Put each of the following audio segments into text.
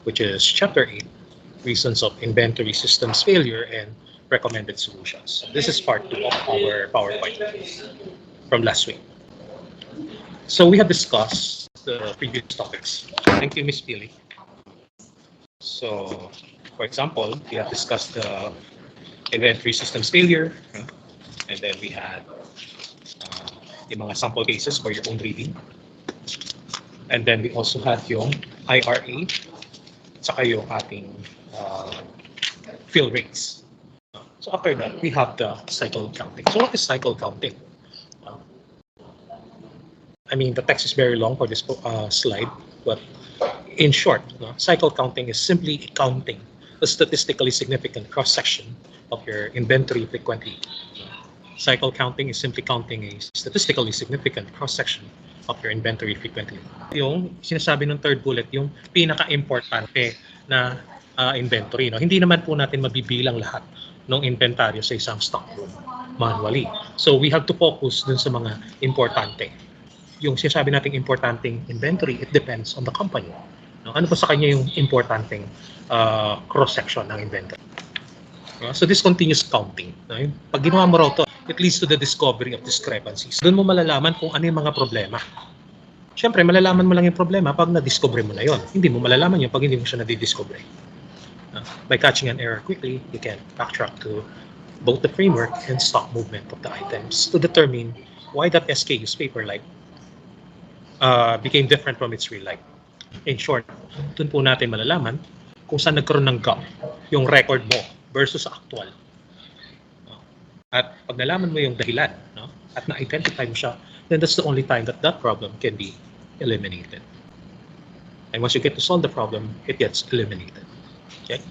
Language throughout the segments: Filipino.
which is Chapter 8, Reasons of Inventory Systems Failure and Recommended Solutions. This is part 2 of our PowerPoint from last week. So we have discussed the previous topics. Thank you, Ms. Pili. So, for example, we have discussed the inventory systems failure, and then we had yung mga sample cases for your own reading. And then we also had yung IRA, saka yung ating fill rates. So after that, we have the cycle counting. So what is cycle counting? I mean, the text is very long for this slide, but in short, cycle counting is simply counting the statistically significant cross-section of your inventory frequently. Cycle counting is simply counting a statistically significant cross-section of your inventory frequently. Yung sinasabi ng third bullet, yung pinaka-importante na inventory. Hindi naman po natin mabibilang lahat ng inventaryo sa isang stock room manually. So we have to focus dun sa mga importante. Yung sinasabi nating importanteng inventory, it depends on the company. Ano pa sa kanya yung importanteng cross-section ng inventory? So this continuous counting. Pag ginawa mo raw to, it leads to the discovery of discrepancies. Doon mo malalaman kung ano yung mga problema. Siyempre, malalaman mo lang yung problema pag na-discover mo na yon. Hindi mo malalaman yun pag hindi mo siya na-discover. By catching an error quickly, you can backtrack to both the framework and stock movement of the items to determine why that SKU's paper life became different from its real life. In short, doon po natin malalaman kung saan nagkaroon ng gap yung record mo versus actual. At pag nalaman mo yung dahilan, at na-identify mo siya, then that's the only time that that problem can be eliminated. And once you get to solve the problem, it gets eliminated. Okay?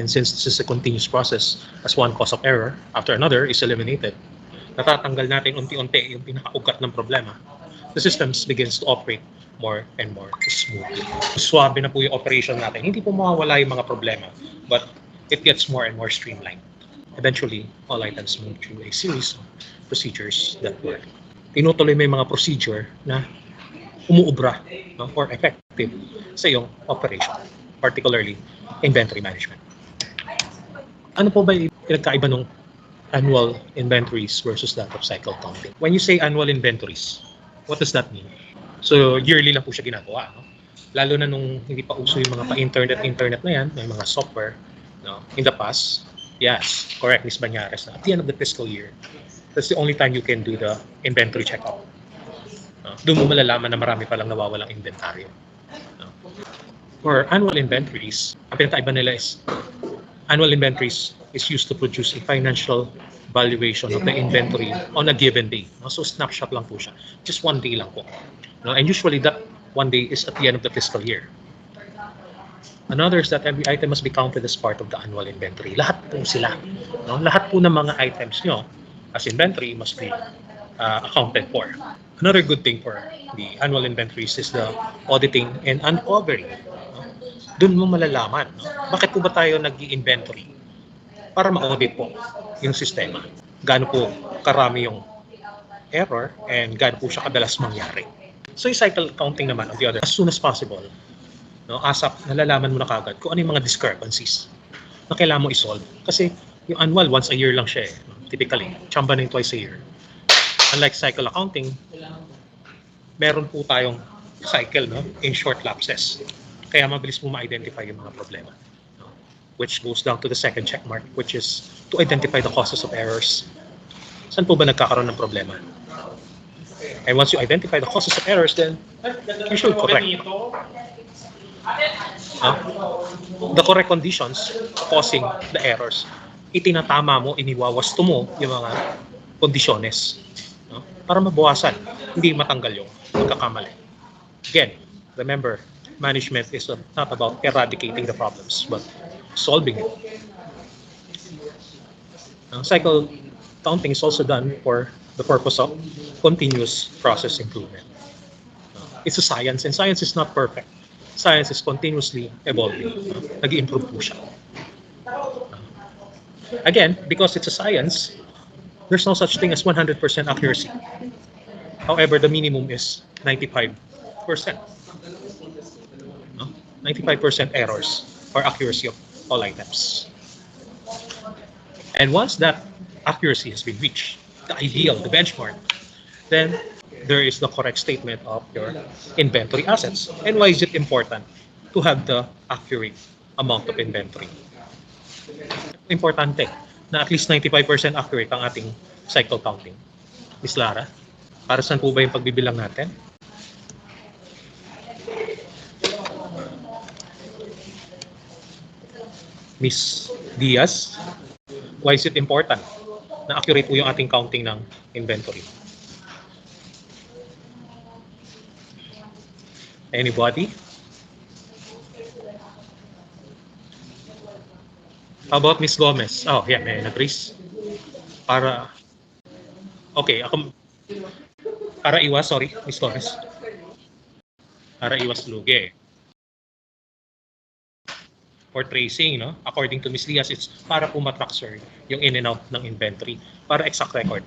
And since this is a continuous process, as one cause of error after another is eliminated, natatanggal natin unti-unti yung pinakaugat ng problema, the systems begins to operate more and more smoothly. Swabe na po yung operation natin. Hindi po mawawala yung mga problema, but it gets more and more streamlined. Eventually, all items move through a series of procedures that work. Tinutuloy mo yung mga procedure na umuubra or effective sa iyong operation, particularly inventory management. Ano po ba yung pinagkaiba ng annual inventories versus that of cycle counting? When you say annual inventories, what does that mean? So, yearly lang po siya ginagawa. Lalo na nung hindi pa uso yung mga pa-internet na yan, may mga software. In the past, yes, correct, Ms. Banyares, at the end of the fiscal year, that's the only time you can do the inventory checkup. Doon mo malalaman na marami palang nawawalang inventaryo. For annual inventories, ang pinakaiba nila is annual inventories is used to produce a financial valuation of the inventory on a given day. So snapshot lang po siya. Just one day lang po. And usually that one day is at the end of the fiscal year. Another is that every item must be counted as part of the annual inventory. Lahat po sila. Lahat po ng mga items nyo as inventory must be accounted for. Another good thing for the annual inventories is the auditing and uncovering. Doon mo malalaman. Bakit po ba tayo nag-i-inventory? Para ma-audit po yung sistema. Gaano po karami yung error and gaano po siya kadalas mangyari. So yung cycle counting naman, on the other, as soon as possible, ASAP, nalalaman mo na kagad kung ano yung mga discrepancies na kailangan mo i-solve. Kasi yung annual, once a year lang siya typically. Tsamba na yung twice a year. Unlike cycle accounting, meron po tayong cycle in short lapses. Kaya mabilis mo ma-identify yung mga problema. Which goes down to the second check mark, which is to identify the causes of errors. Saan po ba nagkakaroon ng problema? And once you identify the causes of errors, then you should correct. The correct conditions causing the errors. Itinatama mo, iniwawasto mo yung mga kondisyones. Para mabawasan, hindi matanggal yung pagkakamali. Again, remember, management is not about eradicating the problems, but solving it. Cycle counting is also done for the purpose of continuous process improvement. It's a science, and science is not perfect. Science is continuously evolving. Nag-i-improve po siya. Again, because it's a science, there's no such thing as 100% accuracy. However, the minimum is 95%. 95% errors or accuracy of all items. And once that accuracy has been reached, the ideal, the benchmark, then there is the correct statement of your inventory assets. And why is it important to have the accurate amount of inventory? Importante na at least 95% accurate ang ating cycle counting. Miss Lara, para saan po ba yung pagbibilang natin? Miss Diaz, why is it important na accurate po yung ating counting ng inventory? Anybody? How about Miss Gomez? Oh, yeah, may nag-raise. Para, okay, ako, para iwas, sorry, Miss Gomez. Para iwas lugi. For tracing, no? According to Miss Diaz, it's para po matrack, sir, yung in and out ng inventory. Para exact record.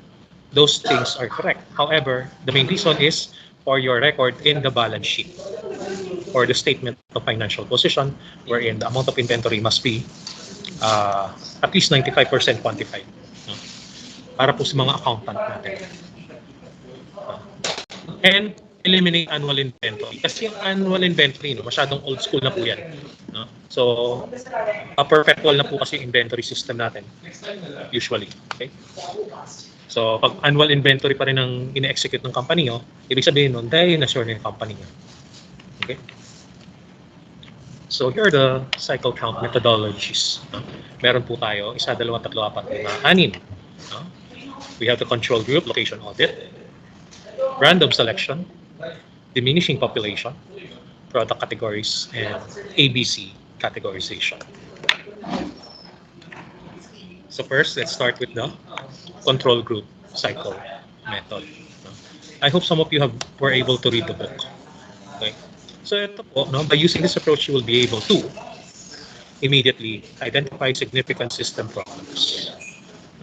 Those things are correct. However, the main reason is for your record in the balance sheet or the statement of financial position wherein the amount of inventory must be at least 95% quantified. No? Para po sa mga accountant natin. And eliminate annual inventory. Kasi yung annual inventory, no, masyadong old school na po yan. No? So, perpetual na po kasi yung inventory system natin. Usually. Okay? So, pag annual inventory pa rin ang ine-execute ng company nyo, ibig sabihin nun, dahil na-sure na yung company nyo. Okay? So, here are the cycle count methodologies. No? Meron po tayo, 1, 2, 3, 4, 5, 6. No? We have the control group, location audit, random selection, diminishing population, product categories, and ABC categorization. So first, let's start with the control group cycle method. I hope some of you were able to read the book. Okay. So ito po, no, by using this approach, you will be able to immediately identify significant system problems.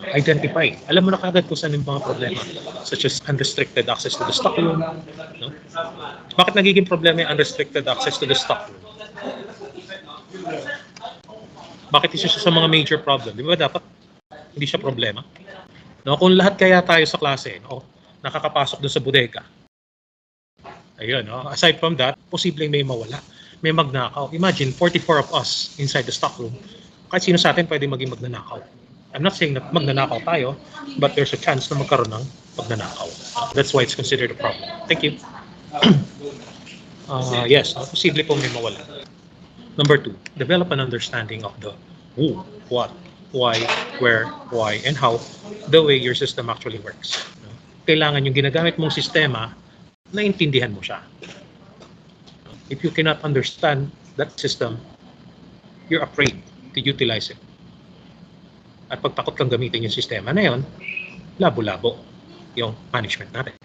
Identify. Alam mo na kagad kung saan yung mga problema, such as unrestricted access to the stock room. No? Bakit nagiging problema yung unrestricted access to the stock room? Bakit isa siya sa mga major problem? Di ba dapat hindi siya problema? No? Kung lahat kaya tayo sa klase, no, nakakapasok doon sa bodega, ayun, no? Aside from that, posibleng may mawala. May magnakaw. Imagine, 44 of us inside the stock room. Kahit sino sa atin pwede maging magnanakaw. I'm not saying that magnanakaw tayo, but there's a chance na magkaroon ng magnanakaw. That's why it's considered a problem. Thank you. Yes, posible po may mawala. Number 2, develop an understanding of the who, what, why, where, why, and how the way your system actually works. Kailangan yung ginagamit mong sistema, naintindihan mo siya. If you cannot understand that system, you're afraid to utilize it. At pag takot kang gamitin yung sistema na yun, labo-labo yung management natin.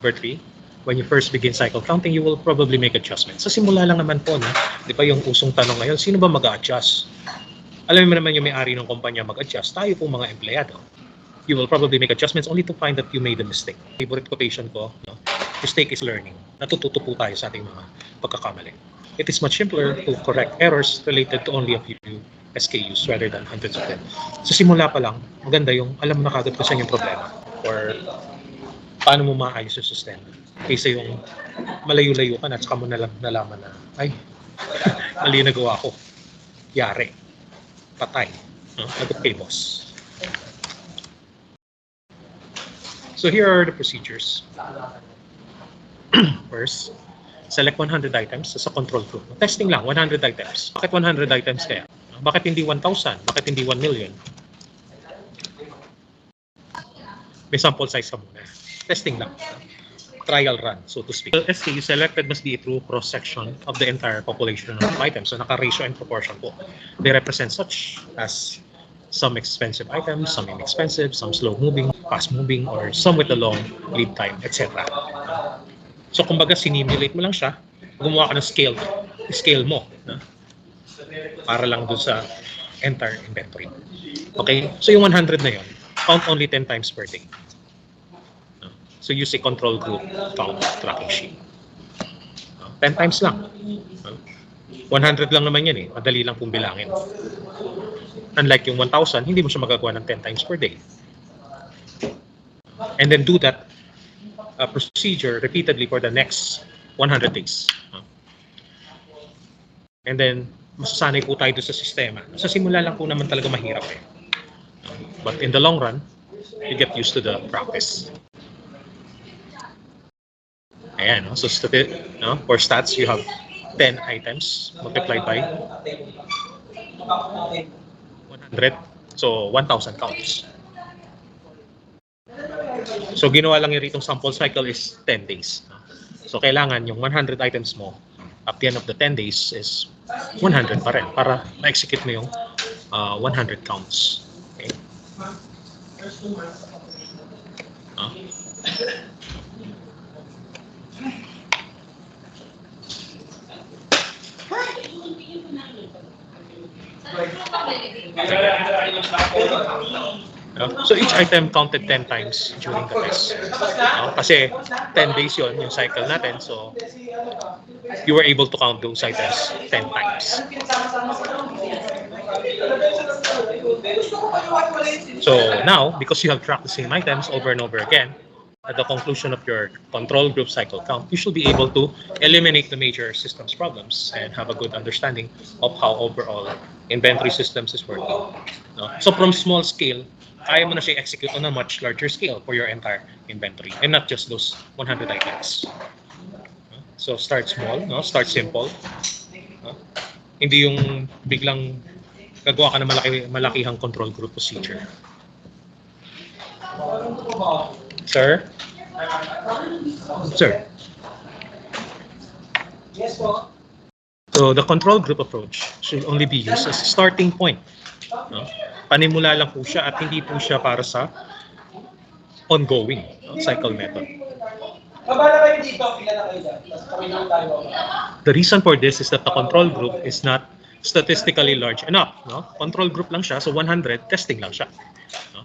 Number 3, when you first begin cycle counting, you will probably make adjustments. Sa simula lang naman po, na, di ba yung usong tanong ngayon, sino ba mag-a-adjust? Alam mo naman yung may-ari ng kumpanya mag-adjust, tayo po mga empleyado. You will probably make adjustments only to find that you made a mistake. Favorite quotation ko, no? Mistake is learning. Natututo po tayo sa ating mga pagkakamali. It is much simpler to correct errors related to only a few SKUs rather than hundreds of them. Sa simula pa lang, maganda yung alam mo na kagad kung saan yung problema or paano mo maayos yung sistema. Kaysa yung malayo-layo ka na at saka mo nalaman na, ay, mali na gawa ko. Yari. Patay. Lagot kay boss. So here are the procedures. First, select 100 items sa control group. Testing lang, 100 items. Bakit 100 items kaya? Bakit hindi 1,000? Bakit hindi 1 million? May sample size ka muna. Testing lang. Trial run, so to speak. The SKU selected must be a true cross-section of the entire population of items. So naka-ratio and proportion po. They represent such as some expensive items, some inexpensive, some slow-moving, fast-moving, or some with a long lead time, etc. So kumbaga, sinimulate mo lang siya, gumawa ka ng scale mo. No? Para lang dun sa entire inventory. Okay? So yung 100 na yun, count only 10 times per day. So use a control group count tracking sheet. 10 times lang. 100 lang naman yan eh. Madali lang pong bilangin. Unlike yung 1,000, hindi mo siya magagawa ng 10 times per day. And then do that procedure repeatedly for the next 100 days. And then, masasanay po tayo sa sistema. Sa simula lang po naman talaga mahirap eh. But in the long run, you get used to the practice. Ayan, no? So no? For stats, you have 10 items multiplied by 100. So, 1,000 counts. So, ginawa lang yung ritong sample cycle is 10 days. So, kailangan yung 100 items mo at the end of the 10 days is 100 pa rin para ma-execute mo yung 100 counts. Okay? So each item counted 10 times during the test. Kasi 10 days yon yung cycle natin. So you were able to count those items 10 times. So now, because you have tracked the same items over and over again, at the conclusion of your control group cycle count, you should be able to eliminate the major systems problems and have a good understanding of how overall inventory systems is working. So from small scale, kaya mo na siya execute on a much larger scale for your entire inventory and not just those 100 items. So start small, no? Start simple. Hindi yung biglang gagawa ka ng malakihang control group procedure. Sir? Sir? Yes po. So the control group approach should only be used as a starting point. No? Panimula lang po siya at hindi po siya para sa ongoing cycle method. Babala kayo dito, pila na kayo dyan. Tapos kami lang tayo. The reason for this is that the control group is not statistically large enough. No? Control group lang siya, so 100, testing lang siya. No?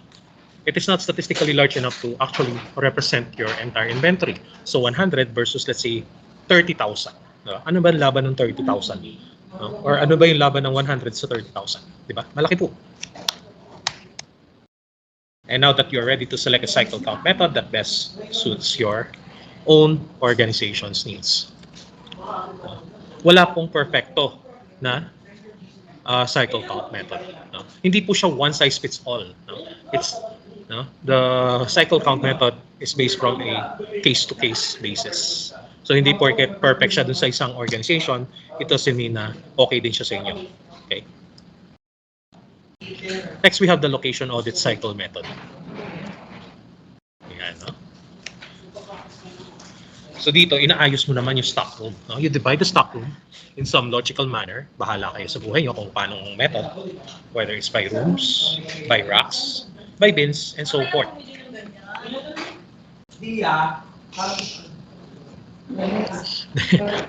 It is not statistically large enough to actually represent your entire inventory. So 100 versus let's say 30,000. No? Ano ba ang laban ng 30,000? No? Or ano ba yung laban ng 100 sa 30,000? Di ba? Malaki po. And now that you're ready to select a cycle count method that best suits your own organization's needs. Wala pong perfecto na cycle count method. No? Hindi po siya one size fits all. No? It's the cycle count method is based from a case-to-case basis. So hindi porket perfect siya dun sa isang organization, it doesn't mean na okay din siya sa inyo. Okay. Next, we have the location audit cycle method. Ayan, no? So dito, inaayos mo naman yung stock room. No? You divide the stock room in some logical manner. Bahala kayo sa buhay nyo kung paano method. Whether it's by rooms, by racks, by bins, and so forth.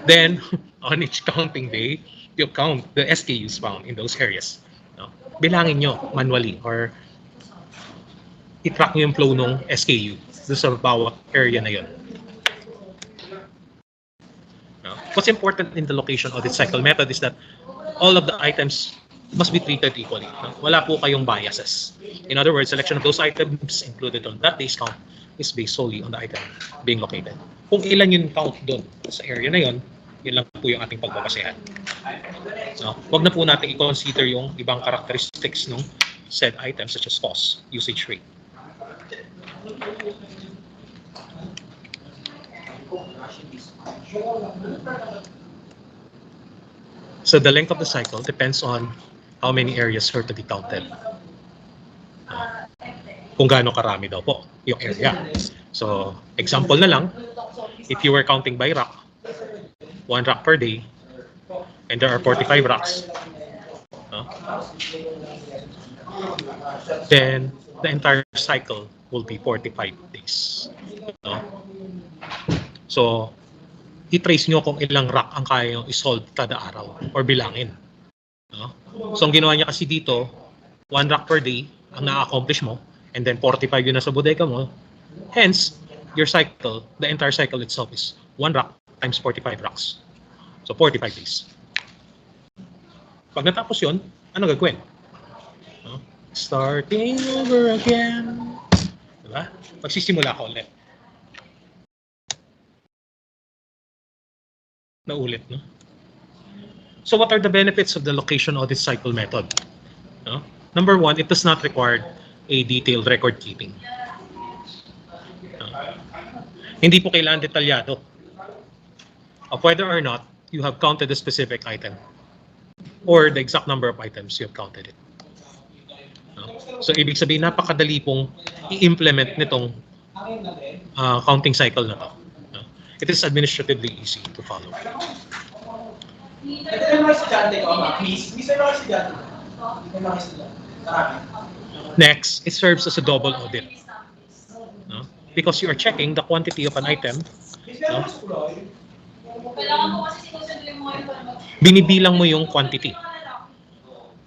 Then, on each counting day, you count the SKUs found in those areas. No? Bilangin nyo manually or i-track nyo yung flow ng SKU doon sa bawat area na yun. No? What's important in the location audit cycle method is that all of the items must be treated equally. No? Wala po kayong biases. In other words, selection of those items included on that day's count is based solely on the item being located. Kung ilan yung count doon sa area na yun, yun lang po yung ating pagbabasehan. No? Huwag na po natin i-consider yung ibang characteristics ng said items such as cost, usage rate. So the length of the cycle depends on how many areas are to be counted. Kung gaano karami daw po yung area. So example na lang, if you were counting by rack, 1 rack per day, and there are 45 racks, then the entire cycle will be 45 days. So, i-trace nyo kung ilang rack ang kaya nyo i-solve kada araw or bilangin. So, ang ginawa niya kasi dito, 1 rack per day ang na-accomplish mo, and then 45 yun na sa bodega mo. Hence, your cycle, the entire cycle itself is 1 rack times 45 racks. So 45 days. Pag natapos yun, ano gagawin? No? Starting over again. Diba? Magsisimula ka ulit. Naulit, no? So what are the benefits of the location audit cycle method? No? Number one, it does not require a detailed record keeping. No? Hindi po kailangan detalyado of whether or not you have counted a specific item or the exact number of items you have counted it. No? So ibig sabihin, napakadali pong i-implement nitong counting cycle na to. No? It is administratively easy to follow. Ito yung mga estudyante ko, please. Please yung mga estudyante. Ito yung mga estudyante. Marami. Next, it serves as a double audit. No? Because you are checking the quantity of an item. No? Binibilang mo yung quantity.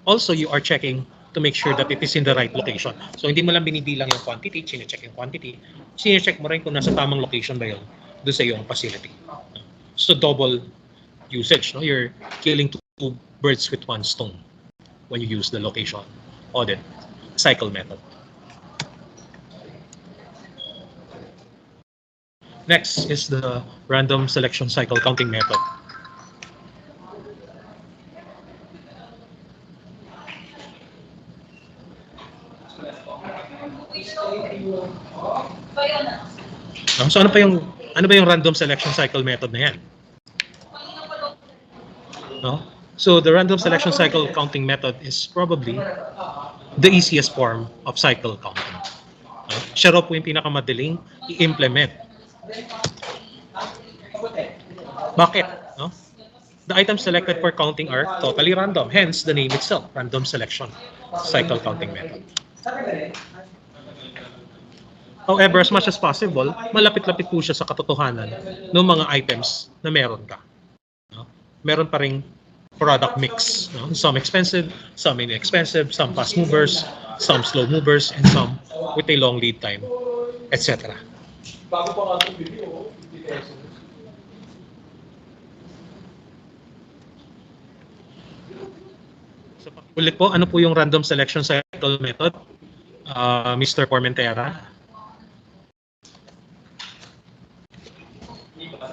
Also, you are checking to make sure that it is in the right location. So, hindi mo lang binibilang yung quantity, sine-check yung quantity. Sine-check mo rin kung nasa tamang location ba yun doon sa iyong facility. So, double usage. No? You're killing two birds with one stone when you use the location audit cycle method. Next is the random selection cycle counting method. So ano ba yung random selection cycle method na yan? No? So the random selection cycle counting method is probably the easiest form of cycle counting. No? Siya raw po yung pinakamadaling i-implement. Bakit? No? The items selected for counting are totally random, hence the name itself, random selection cycle counting method. However, as much as possible, malapit-lapit po siya sa katotohanan ng mga items na meron ka. No? Meron pa ring product mix. No? Some expensive, some inexpensive, some fast movers, some slow movers, and some with a long lead time, etc. Bago pa nga itong video, 50 pesos. So, ulit po, ano po yung random selection cycle method? Mr. Formentera?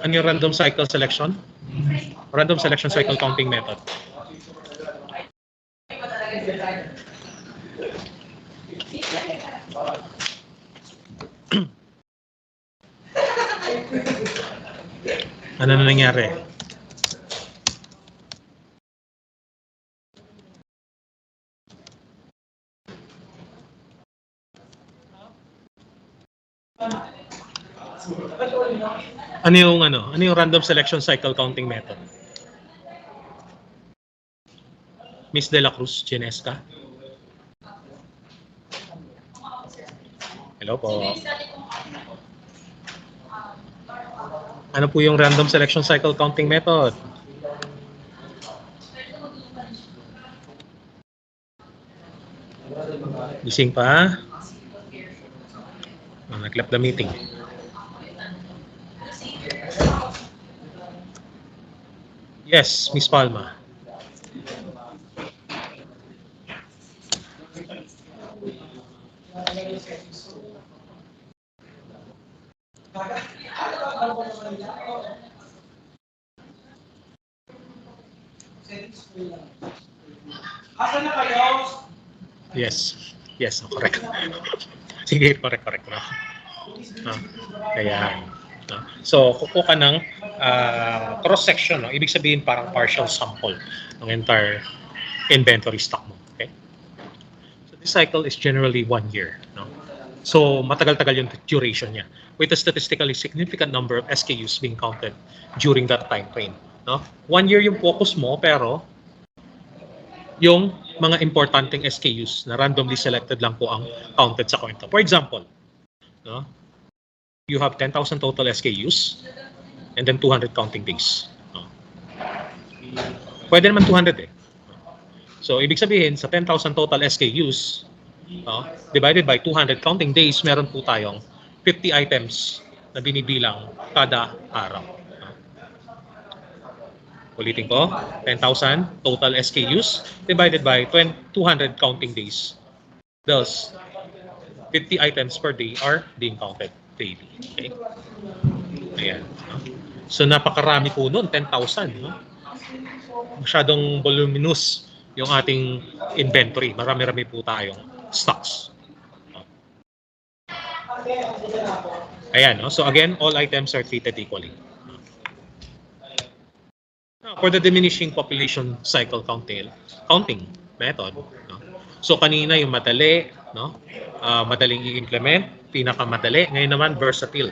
Ano yung random cycle selection? Random selection cycle counting method. Ano na nangyari? Ano yung random selection cycle counting method? Miss De La Cruz Ginesca? Hello po. Ano po yung random selection cycle counting method? Gising pa? Nag-left the meeting. Yes, Miss Palma. Asa na kayo? Yes. Yes, correct. Sige, correct. Kaya, no? So, kukuha ka ng cross-section. No? Ibig sabihin parang partial sample ng entire inventory stock mo. Okay? So, this cycle is generally 1 year. No? So, matagal-tagal yung duration niya with a statistically significant number of SKUs being counted during that time frame. No? 1 year yung focus mo, pero yung mga importanteng SKUs na randomly selected lang po ang counted sa kwento. For example, no? You have 10,000 total SKUs and then 200 counting days. No? Pwede naman 200 eh. So, ibig sabihin, sa 10,000 total SKUs, no, divided by 200 counting days, meron po tayong 50 items na binibilang kada araw. No? Ulitin ko, 10,000 total SKUs divided by 200 counting days. Thus, 50 items per day are being counted daily. Okay? Ayan. No? So, napakarami po nun, 10,000. No? Masyadong voluminous yung ating inventory. Marami-rami po tayong stocks. Ayan. No? So, again, all items are treated equally. Now, for the diminishing population cycle counting method, no? So kanina yung madali, no? Madaling i-implement, pinakamadali. Ngayon naman versatile.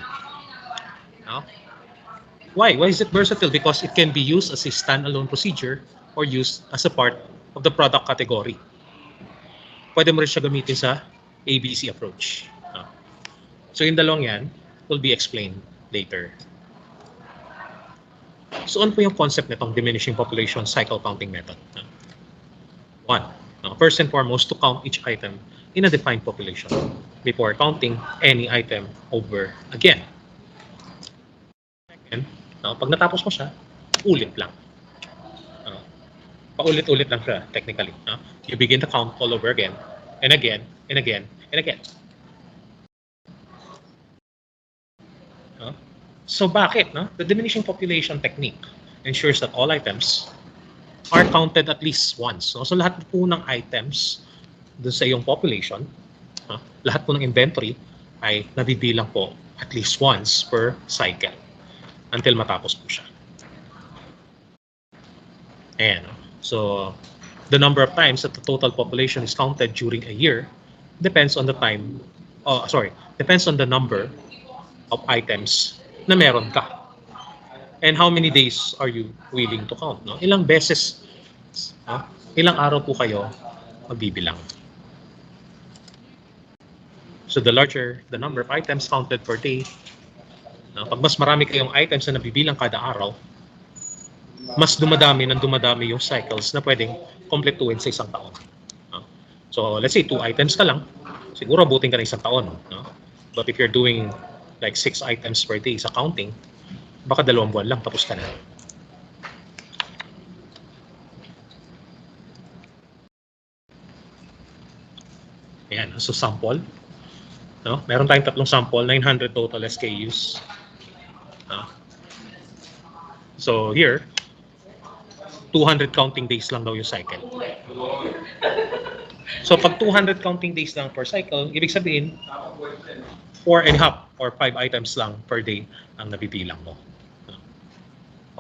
No? Why? Why is it versatile? Because it can be used as a standalone procedure or used as a part of the product category. Pwede mo rin siya gamitin sa ABC approach. No? So yung dalawang yan will be explained later. So ano po yung concept nitong diminishing population cycle counting method? One, first and foremost, to count each item in a defined population before counting any item over again. Second, pag natapos mo siya, ulit lang. Paulit-ulit lang siya technically. You begin to count all over again, and again, and again, and again. So bakit? No? The diminishing population technique ensures that all items are counted at least once. No? So lahat po ng items dun sa iyong population, lahat po ng inventory ay nabibilang po at least once per cycle until matapos po siya. Ayan. So the number of times that the total population is counted during a year depends on the time, depends on the number of items na meron ka. And how many days are you willing to count? No? Ilang beses, ilang araw po kayo magbibilang. So the larger the number of items counted per day, pag mas marami kayong items na nabibilang kada araw, mas dumadami yung cycles na pwedeng kompletuhin sa isang taon. So let's say 2 items ka lang, siguro abutin ka na isang taon. No? But if you're doing like 6 items per day sa counting, baka 2 buwan lang tapos ka na. Ayan, so sample. No? Meron tayong 3 sample, 900 total SKUs. So here, 200 counting days lang daw yung cycle. So pag 200 counting days lang per cycle, ibig sabihin 4.5 or 5 items lang per day ang nabibilang mo.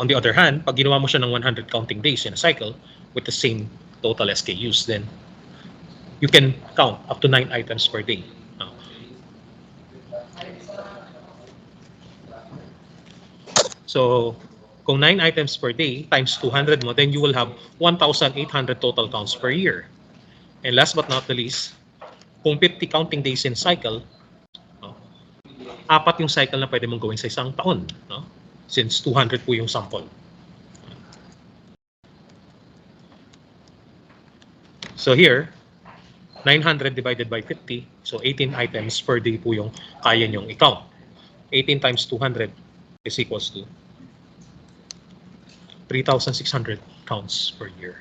On the other hand, pag ginawa mo siya ng 100 counting days in a cycle with the same total SKUs, then you can count up to 9 items per day. So kung 9 items per day times 200 mo, then you will have 1,800 total counts per year. And last but not the least, kung 50 counting days in cycle, 4 yung cycle na pwede mong gawin sa isang taon. No? Since 200 po yung sample. So here, 900 divided by 50, so 18 items per day po yung kaya nyong i-count. 18 times 200 is equals to 3,600 counts per year.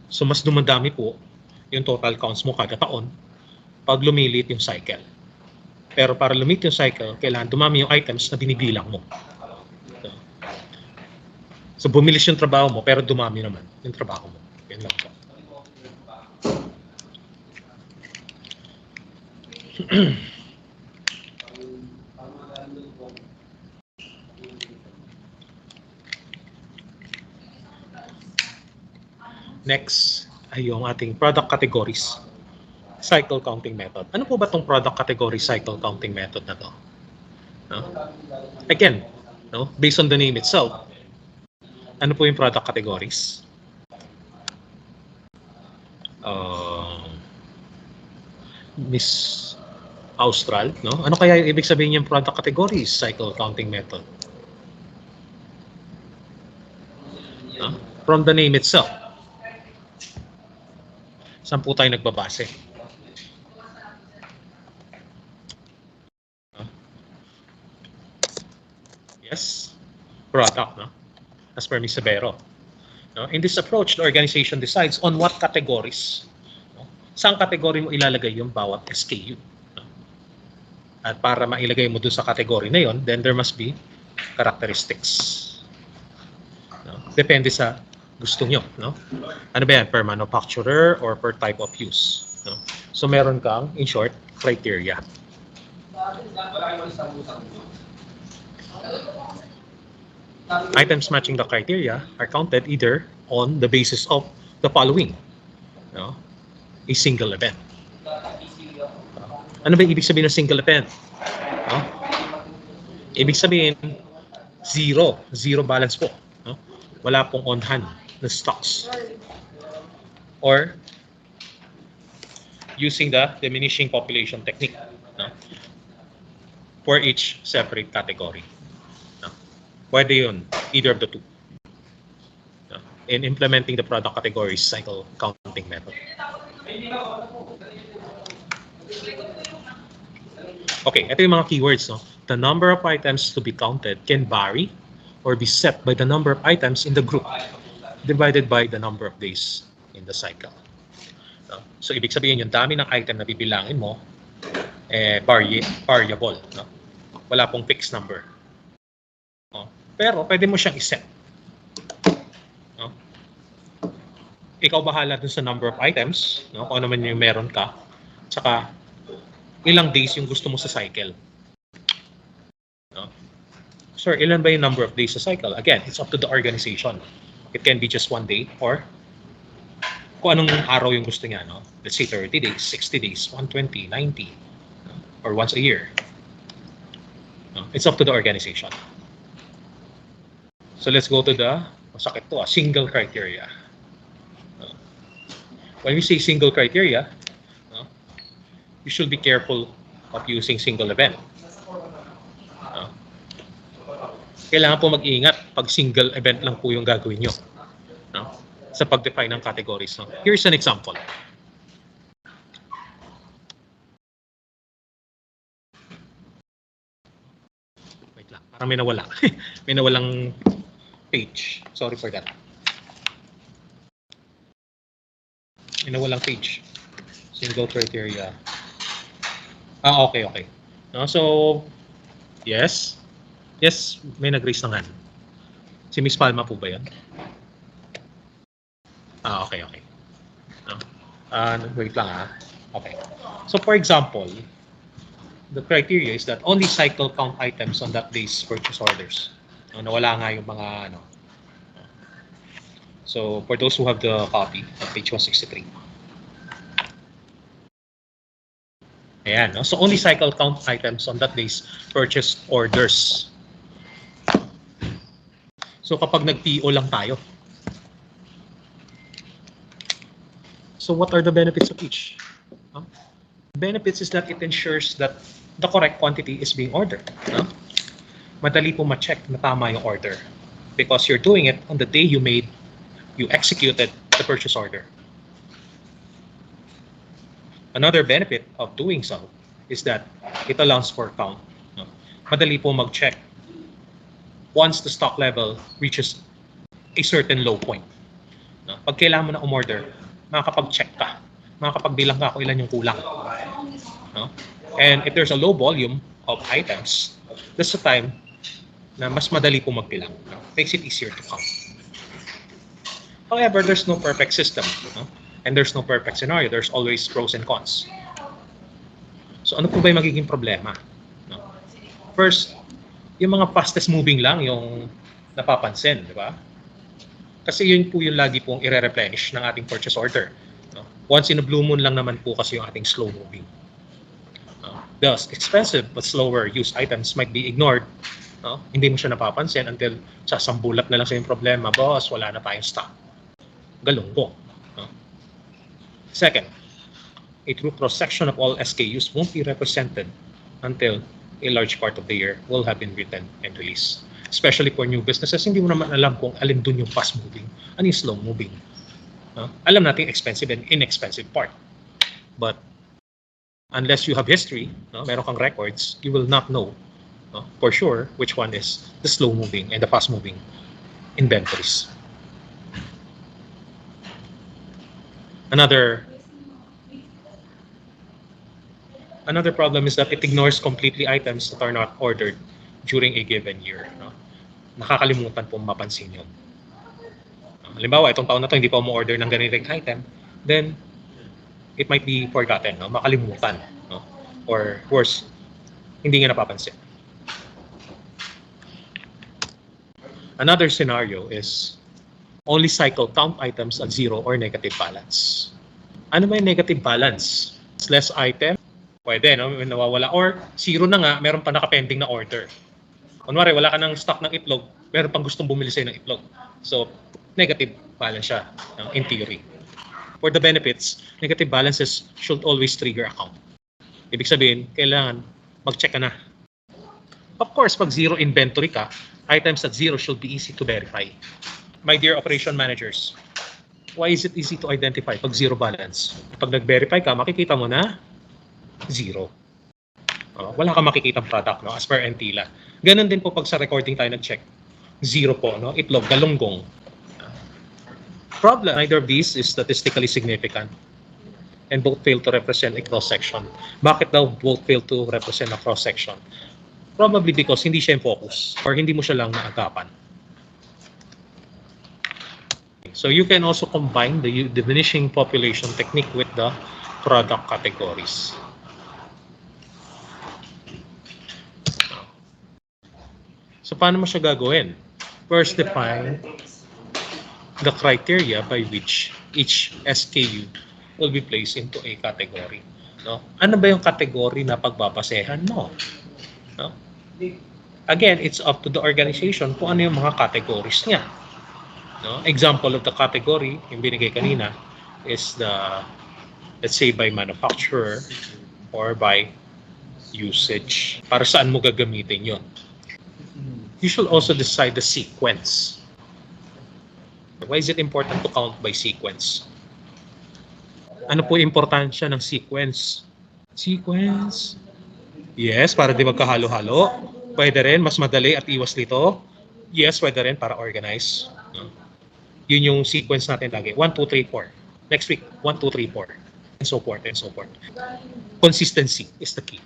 So mas dumadami po yung total counts mo kada taon pag lumilit yung cycle. Pero para lumit yung cycle, kailangan dumami yung items na binibilang mo. So bumilis yung trabaho mo, pero dumami naman yung trabaho mo. Yan lang po. Next ay yung ating product categories cycle counting method. Ano po ba itong product category cycle counting method na to? No? Again, no? Based on the name itself, ano po yung product categories? Miss Austral, no? Ano kaya yung ibig sabihin yung product categories cycle counting method? No? From the name itself, saan po tayo nagbabase? Yes, product, no? as per Ms. Severo. No? In this approach, the organization decides on what categories, no? Saan category mo ilalagay yung bawat SKU. No? At para mailagay mo dun sa category na yon, then there must be characteristics. No? Depende sa gusto nyo. No? Ano ba yan? Per manufacturer or per type of use. No? So meron kang, in short, criteria. Items matching the criteria are counted either on the basis of the following. No? A single event. Ano ba ibig sabihin ng single event? No? Ibig sabihin, zero balance po. No? Wala pong on hand na stocks. Or using the diminishing population technique, no? For each separate category. No? Pwede yun, either of the two. No? In implementing the product categories cycle counting method. Okay, ito yung mga keywords. No? The number of items to be counted can vary or be set by the number of items in the group divided by the number of days in the cycle. No? So, ibig sabihin yung dami ng item na bibilangin mo, variable. No? Wala pong fixed number. No? Pero, pwede mo siyang iset. No? Ikaw bahala dun sa number of items, no? Kung ano man yung meron ka, tsaka ilang days yung gusto mo sa cycle. No? Sir, ilan ba yung number of days sa cycle? Again, it's up to the organization. It can be just 1 day or kung anong araw yung gusto niya. No? Let's say 30 days, 60 days, 120, 90, no? Or once a year. No? It's up to the organization. So let's go to the, masakit to, single criteria. No? When we say single criteria, no? You should be careful of using single event. No? Kailangan po mag-iingat pag single event lang po yung gagawin nyo. No? Sa pag-define ng categories. No? Here's an example. Wait lang, parang may nawala. May nawalang page. Sorry for that. May nawalang page. Single criteria. Okay. No? So, yes. Yes, may nag-raise ng hand. Si Miss Palma po ba yan? Okay. No? Wait lang Okay. So for example, the criteria is that only cycle count items on that day's purchase orders. No, nawala nga yung mga ano. So for those who have the copy, page 163. Ayan, no? So only cycle count items on that day's purchase orders. So kapag nag-PO lang tayo. So what are the benefits of each? Benefits is that it ensures that the correct quantity is being ordered. No? Madali po ma-check na tama yung order because you're doing it on the day you executed the purchase order. Another benefit of doing so is that it allows for count. No? Madali po mag-check once the stock level reaches a certain low point. No? Pag kailangan mo na umorder, makakapag-check ka. Makakapagbilang ka kung ilan yung kulang. No? And if there's a low volume of items, that's the time na mas madali po magbilang. No? Makes it easier to count. However, there's no perfect system. No? And there's no perfect scenario. There's always pros and cons. So ano po ba yung magiging problema? No? First, yung mga fastest moving lang yung napapansin, di ba? Kasi yun po yung lagi pong i-replenish ng ating purchase order. No? Once in a blue moon lang naman po kasi yung ating slow moving. Thus, expensive but slower used items might be ignored. No? Hindi mo siya napapansin until sasambulat na lang sa yung problema, boss, wala na tayong stock. Galunggo. No? Second, a true cross-section of all SKUs won't be represented until a large part of the year will have been written and released. Especially for new businesses, hindi mo naman alam kung alin dun yung fast-moving, ano yung slow-moving. Alam natin expensive and inexpensive part. But unless you have history, meron kang records, you will not know for sure which one is the slow-moving and the fast-moving inventories. Another problem is that it ignores completely items that are not ordered during a given year. No? Nakakalimutan po mapansin yun. Halimbawa, itong taon na to hindi pa mo-order ng ganitong item, then it might be forgotten, no? Makalimutan. No? Or worse, hindi nga napapansin. Another scenario is only cycle count items at zero or negative balance. Ano ba yung negative balance? It's less item? Pwede, no? Nawawala. Or zero na nga, meron pa nakapending na order. Kunwari, wala ka ng stock ng itlog, meron pang gustong bumili sa'yo ng itlog. So, negative balance siya, no? In theory. For the benefits, negative balances should always trigger account. Ibig sabihin, kailangan mag-check ka na. Of course, pag zero inventory ka, items at zero should be easy to verify. My dear operation managers, why is it easy to identify pag zero balance? Pag nag-verify ka, makikita mo na zero. Wala kang makikitang product, no? As per Entila. Ganon din po pag sa recording tayo nag-check. Zero po, no? Itlog, galunggong. Problem, neither of these is statistically significant and both fail to represent a cross-section. Bakit daw both fail to represent a cross-section? Probably because hindi siya yung focus or hindi mo siya lang naagapan. So you can also combine the diminishing population technique with the product categories. So paano mo siya gagawin? First, define the criteria by which each SKU will be placed into a category. No? Ano ba yung category na pagbabasehan mo? No? Again, it's up to the organization kung ano yung mga categories niya. No? Example of the category, yung binigay kanina, is the, let's say, by manufacturer or by usage. Para saan mo gagamitin yun? You should also decide the sequence. Why is it important to count by sequence? Ano po yung importansya ng sequence? Sequence? Yes, para di magkahalo-halo. Pwede rin, mas madali at iwas nito. Yes, pwede rin para organize. Yun yung sequence natin lagi. 1, 2, 3, 4. Next week, 1, 2, 3, 4. And so forth, and so forth. Consistency is the key.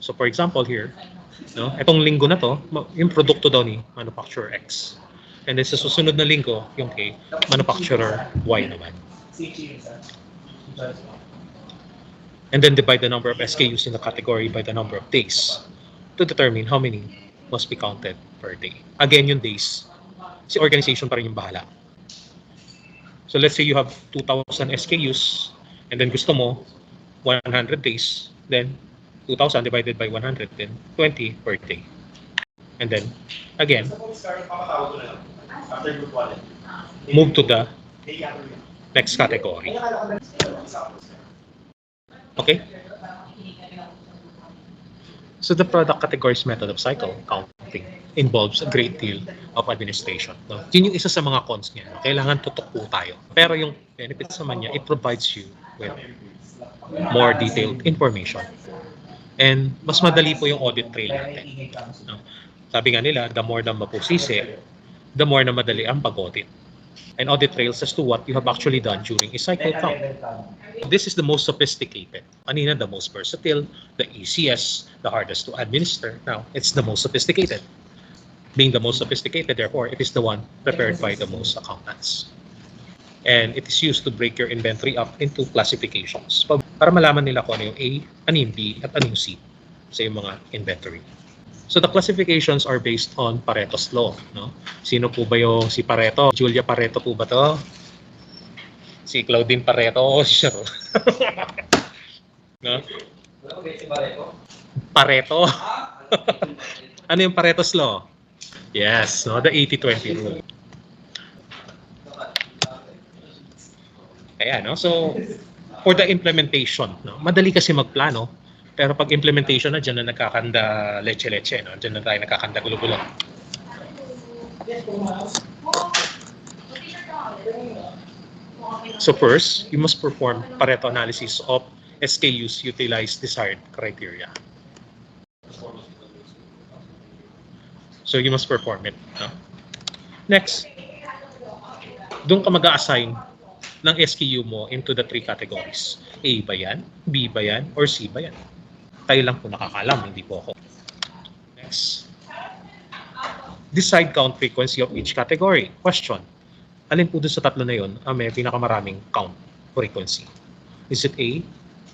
So for example here, no, itong linggo na to, yung produkto daw ni manufacturer X. And then sa susunod na linggo, yung kay manufacturer Y naman. And then divide the number of SKUs in the category by the number of days to determine how many must be counted per day. Again, yung days, si organization pa rin yung bahala. So let's say you have 2,000 SKUs and then gusto mo 100 days, then 2,000 divided by 100, then 20 per day. And then, again, move to the next category. Okay? So the product categories method of cycle counting involves a great deal of administration. No? Yun yung isa sa mga cons niya. No? Kailangan tutok po tayo. Pero yung benefits naman niya, it provides you with more detailed information. And mas madali po yung audit trail natin. No? Sabi nga nila, the more na mapusisi, the more na madali ang pag-audit. And audit trails as to what you have actually done during a cycle count. This is the most sophisticated. Kanina, the most versatile, the easiest, the hardest to administer. Now, it's the most sophisticated. Being the most sophisticated, therefore, it is the one prepared by the most accountants. And it is used to break your inventory up into classifications para malaman nila kung ano yung A, ano yung B, at ano yung C sa yung mga inventory. So the classifications are based on Pareto's law. No? Sino po ba yung si Pareto? Julia Pareto po ba to? Si Claudine Pareto? O si Sharo? No? Pareto? Ano yung Pareto's law? Yes, no? The 80-20 rule. Kaya, no? So, for the implementation, no? Madali kasi magplano. Pero pag implementation na, dyan na nagkakanda leche-leche. No? Dyan na tayo nagkakanda gulo-gulo. So first, you must perform Pareto analysis of SKUs utilize desired criteria. So you must perform it. No? Next, doon ka mag-a-assign ng SKU mo into the 3 categories. A ba yan? B ba yan? Or C ba yan? Kayo lang po nakakalam, hindi po ako. Next. Decide count frequency of each category. Question. Alin po doon sa tatlo na yun ang may pinakamaraming count frequency? Is it A,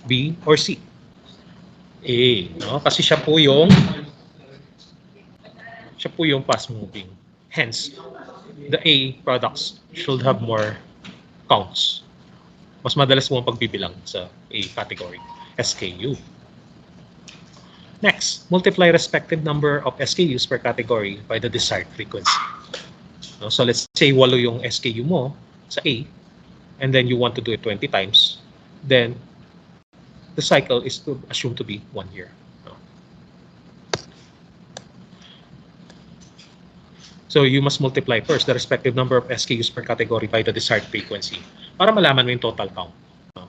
B, or C? A, no? Kasi siya po yung fast moving. Hence, the A products should have more counts. Mas madalas mo ang pagbibilang sa A category, SKU. Next, multiply respective number of SKUs per category by the desired frequency. No? So let's say 8 yung SKU mo sa A, and then you want to do it 20 times, then the cycle is assumed to be 1 year. No? So you must multiply first the respective number of SKUs per category by the desired frequency para malaman mo yung total count. No?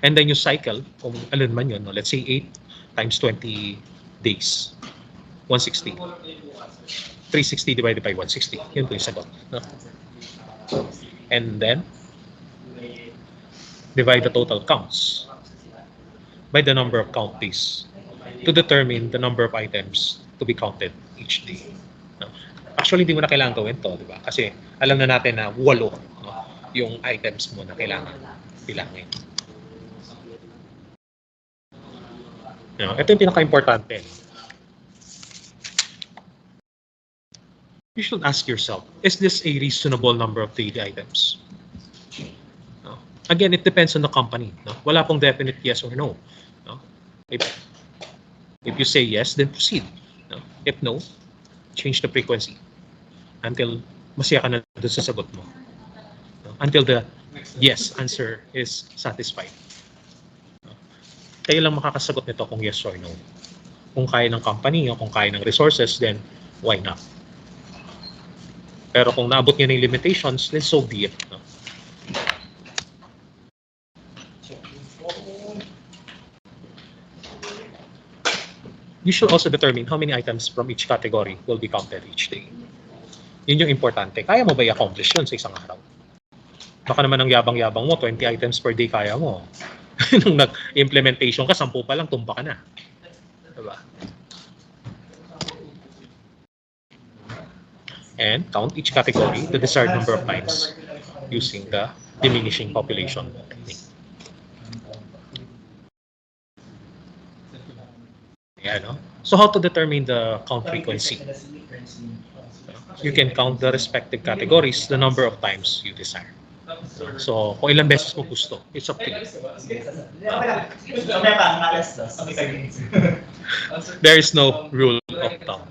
And then you cycle, kung alin man yun, no? Let's say 8 times 20 days, 160. 360 divided by 160. Yun po yung sagot. No? And then, divide the total counts by the number of count days to determine the number of items to be counted each day. No? Actually, hindi mo na kailangan gawin to, di ba? Kasi alam na natin na 8 no? Yung items mo na kailangan bilangin. No? Ito yung pinaka-importante. You should ask yourself, is this a reasonable number of daily items? No? Again, it depends on the company. No? Wala pong definite yes or no. No? If you say yes, then proceed. No? If no, change the frequency until masaya ka na doon sa sagot mo. No? Until the yes answer is satisfied. No? Kayo lang makakasagot nito kung yes or no. Kung kaya ng company o kung kaya ng resources, then why not? Pero kung naabot niya ng limitations, then so be it. No? You should also determine how many items from each category will be counted each day. Yun yung importante. Kaya mo ba i-accomplish yun sa isang araw? Baka naman ang yabang-yabang mo, 20 items per day kaya mo. Nung nag-implementation ka, 10 pa lang, tumba ka na. Diba? And count each category the desired number of times using the diminishing population technique. Yeah, no? So how to determine the count frequency? You can count the respective categories the number of times you desire. So kung ilang beses mo gusto, it's up to you. There is no rule of thumb.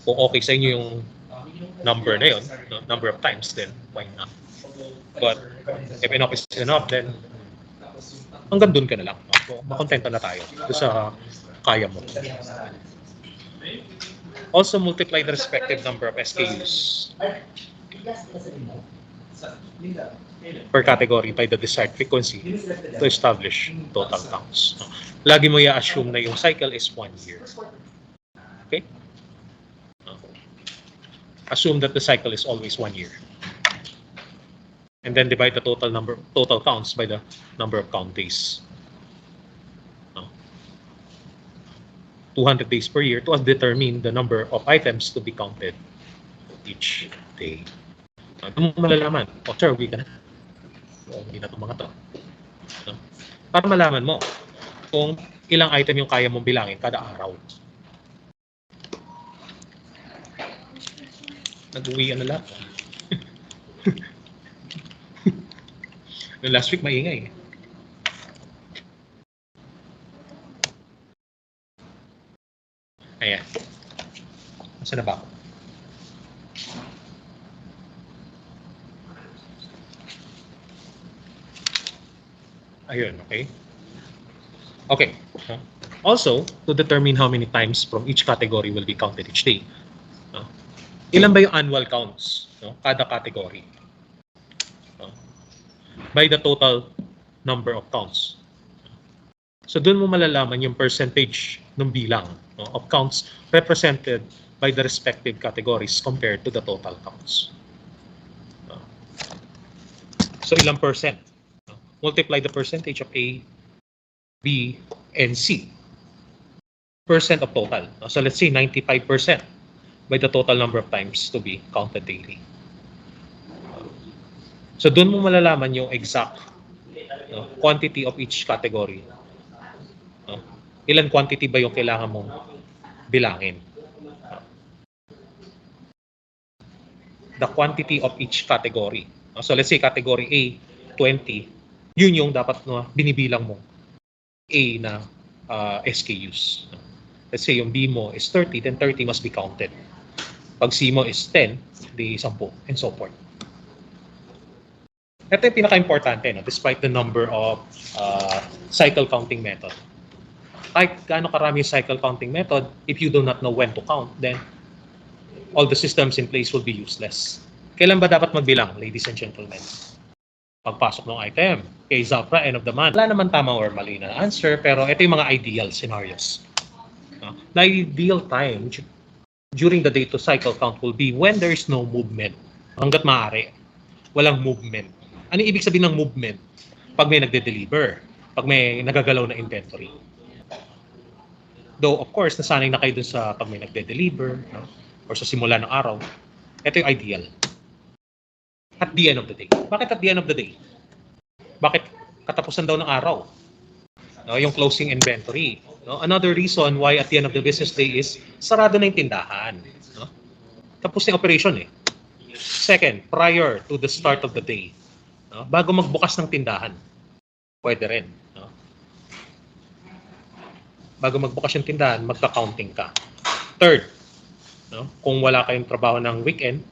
Kung okay sa inyo yung number na yun, no, number of times, then why not? But if enough is enough, then hanggang dun ka na lang. No? Makontento na tayo doon sa kaya mo. Also multiply the respective number of SKUs per category by the desired frequency to establish total counts. No? Lagi mo i-assume na yung cycle is 1 year. Okay? Assume that the cycle is always 1 year. And then divide the total counts by the number of count days. 200 days per year to determine the number of items to be counted each day. Ito mo malalaman. O, sir, uwi ka na. O, hindi na itong mga to. No? Para malaman mo kung ilang item yung kaya mong bilangin kada araw. Nag-uwian na lahat. Last week maingay. Ayan. Nasaan na ba ako? Ayun, okay. Okay. Also, to determine how many times from each category will be counted each day. Ilan ba yung annual counts, no? Kada category? No? By the total number of counts. So doon mo malalaman yung percentage ng bilang, no? no, of counts represented by the respective categories compared to the total counts. So ilang percent? Multiply the percentage of A, B, and C. Percent of total. So let's say 95% by the total number of times to be counted daily. So doon mo malalaman yung exact quantity of each category. Ilan quantity ba yung kailangan mong bilangin? The quantity of each category. So let's say category A, 20. Yun yung dapat binibilang mo A na SKUs. Let's say yung B mo is 30, then 30 must be counted. Pag C mo is 10, di 10, and so forth. Ito yung pinaka-importante, no? Despite the number of cycle counting method. Kahit gaano karami yung cycle counting method, if you do not know when to count, then all the systems in place will be useless. Kailan ba dapat magbilang, ladies and gentlemen? Pagpasok ng item. Kay Zafra, end of the month. Wala naman tama or mali na answer, pero ito yung mga ideal scenarios. The ideal time during the day to cycle count will be when there is no movement. Hanggat maaari, walang movement. Ano ibig sabihin ng movement? Pag may nagde-deliver, pag may nagagalaw na inventory. Though, of course, nasanay na kayo dun sa pag may nagde-deliver, no? Or sa simula ng araw, ito yung ideal. At the end of the day. Bakit at the end of the day? Bakit katapusan daw ng araw? No, yung closing inventory. No? Another reason why at the end of the business day is sarado na yung tindahan. No? Tapos na yung operation eh. Second, prior to the start of the day, no? Bago magbukas ng tindahan, pwede rin. No? Bago magbukas yung tindahan, magka-counting ka. Third, no? Kung wala kayong trabaho ng weekend,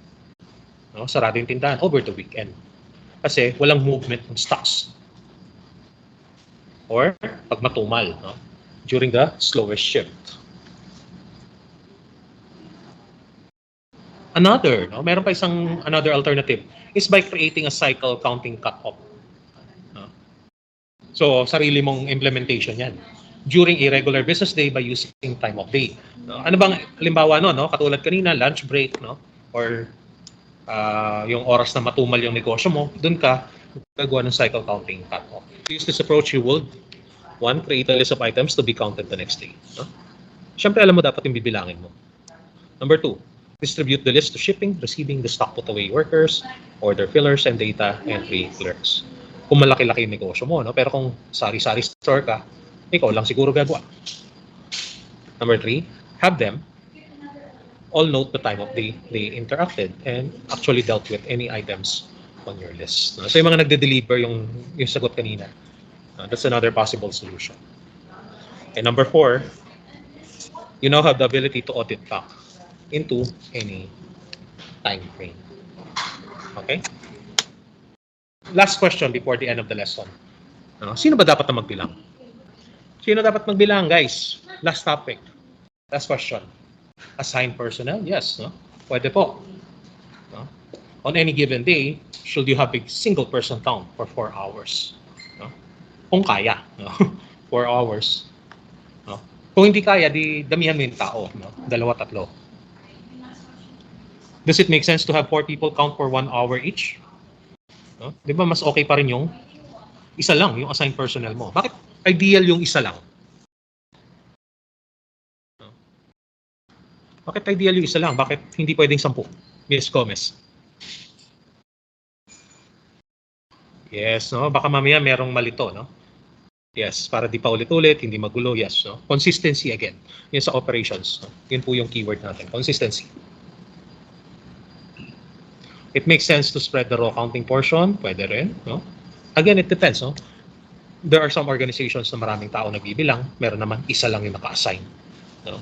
no? Sarado yung tindahan over the weekend. Kasi walang movement ng stocks. Or pag matumal, no? During the slowest shift. Another, no? Meron pa another alternative is by creating a cycle counting cutoff. No? So, sarili mong implementation yan. During a regular business day by using time of day. No? Ano bang halimbawa no? Katulad kanina, lunch break, no? Or yung oras na matumal yung negosyo mo, dun ka gagawa ng cycle counting cutoff. To use this approach, you would 1. Create a list of items to be counted the next day. No? Siyempre, alam mo dapat yung bibilangin mo. Number 2, distribute the list to shipping, receiving, the stock put away workers, order fillers, and data entry clerks. Kung malaki-laki yung negosyo mo, no? Pero kung sari-sari store ka, ikaw lang siguro gagawa. Number 3, have them all note the time of day they interacted and actually dealt with any items on your list. No? So yung mga nagde-deliver yung sagot kanina, that's another possible solution. And number 4, you now have the ability to audit back into any time frame. Okay? Last question before the end of the lesson. Sino ba dapat na magbilang? Sino dapat magbilang, guys? Last topic. Last question. Assigned personnel? Yes. No? Pwede po. No? On any given day, should you have a single person count for 4 hours? No? Kung kaya, no? 4 hours. No? Kung hindi kaya, di damihan mo yung tao. No? 2, 3. Does it make sense to have 4 people count for 1 hour each? No? Di ba mas okay pa rin yung isa lang, yung assigned personnel mo? Bakit ideal yung isa lang? No? Bakit ideal yung isa lang? Bakit hindi pwedeng 10? Miss Gomez. Yes, no? Baka mamaya merong malito, no? Yes, para di pa ulit-ulit, hindi magulo, yes. No? Consistency again. Yun sa operations. No? Yun po yung keyword natin, consistency. It makes sense to spread the raw counting portion. Pwede rin. No? Again, it depends. No? There are some organizations na maraming tao nagbibilang. Meron naman isa lang yung naka-assign. No?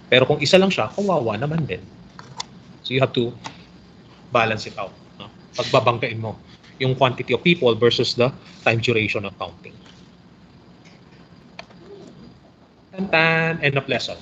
Pero kung isa lang siya, kawawa naman din. So you have to balance it out. No? Pagbabanggain mo yung quantity of people versus the time duration of counting. End of lesson.